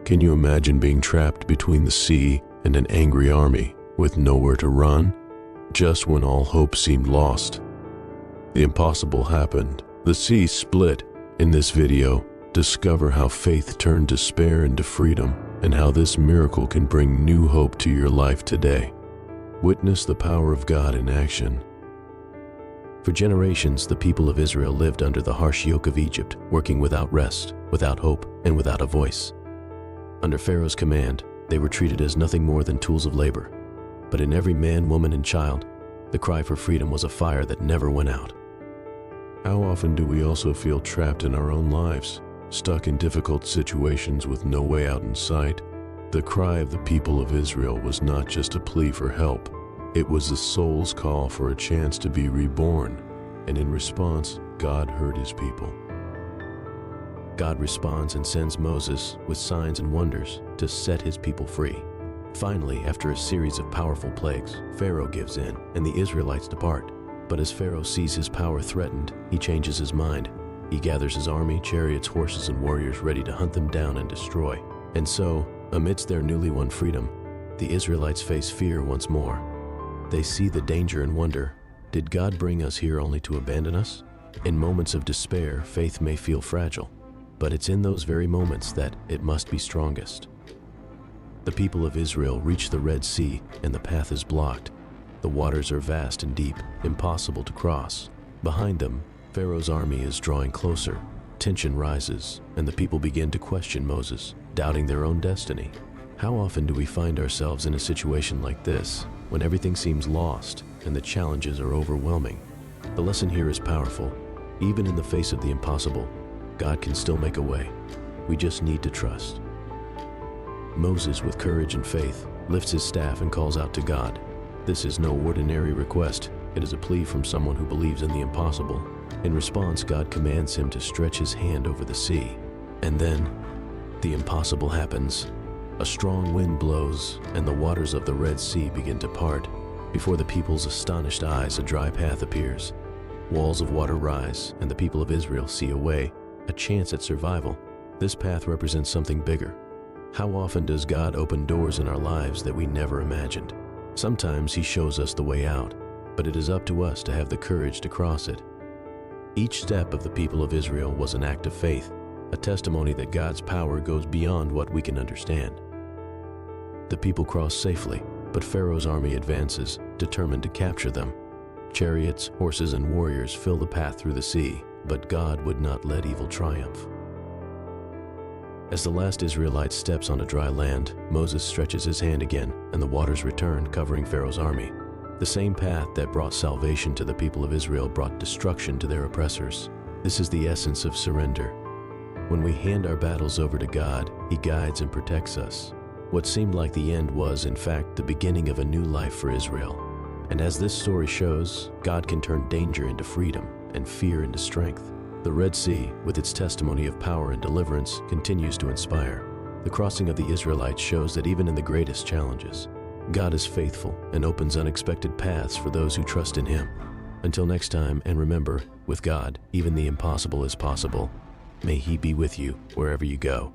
Can you imagine being trapped between the sea and an angry army with nowhere to run? Just when all hope seemed lost, the impossible happened. The sea split. In this video, discover how faith turned despair into freedom and how this miracle can bring new hope to your life today. Witness the power of God in action. For generations, the people of Israel lived under the harsh yoke of Egypt, working without rest, without hope, and without a voice. Under Pharaoh's command, they were treated as nothing more than tools of labor. But in every man, woman, and child, the cry for freedom was a fire that never went out. How often do we also feel trapped in our own lives, stuck in difficult situations with no way out in sight? The cry of the people of Israel was not just a plea for help. It was the soul's call for a chance to be reborn, and in response, God heard his people. God responds and sends Moses with signs and wonders to set his people free. Finally, after a series of powerful plagues, Pharaoh gives in and the Israelites depart. But as Pharaoh sees his power threatened, he changes his mind. He gathers his army, chariots, horses, and warriors ready to hunt them down and destroy. And so, amidst their newly won freedom, the Israelites face fear once more. They see the danger and wonder, did God bring us here only to abandon us? In moments of despair, faith may feel fragile, but it's in those very moments that it must be strongest. The people of Israel reach the Red Sea and the path is blocked. The waters are vast and deep, impossible to cross. Behind them, Pharaoh's army is drawing closer. Tension rises, and the people begin to question Moses, doubting their own destiny. How often do we find ourselves in a situation like this, when everything seems lost and the challenges are overwhelming? The lesson here is powerful. Even in the face of the impossible, God can still make a way. We just need to trust. Moses, with courage and faith, lifts his staff and calls out to God. This is no ordinary request. It is a plea from someone who believes in the impossible. In response, God commands him to stretch his hand over the sea. And then, the impossible happens. A strong wind blows, and the waters of the Red Sea begin to part. Before the people's astonished eyes, a dry path appears. Walls of water rise, and the people of Israel see a way, a chance at survival. This path represents something bigger. How often does God open doors in our lives that we never imagined? Sometimes he shows us the way out, but it is up to us to have the courage to cross it. Each step of the people of Israel was an act of faith, a testimony that God's power goes beyond what we can understand. The people cross safely, but Pharaoh's army advances, determined to capture them. Chariots, horses, and warriors fill the path through the sea, but God would not let evil triumph. As the last Israelite steps onto dry land, Moses stretches his hand again, and the waters return, covering Pharaoh's army. The same path that brought salvation to the people of Israel brought destruction to their oppressors. This is the essence of surrender. When we hand our battles over to God, he guides and protects us. What seemed like the end was, in fact, the beginning of a new life for Israel. And as this story shows, God can turn danger into freedom and fear into strength. The Red Sea, with its testimony of power and deliverance, continues to inspire. The crossing of the Israelites shows that even in the greatest challenges, God is faithful and opens unexpected paths for those who trust in him. Until next time, and remember, with God, even the impossible is possible. May he be with you wherever you go.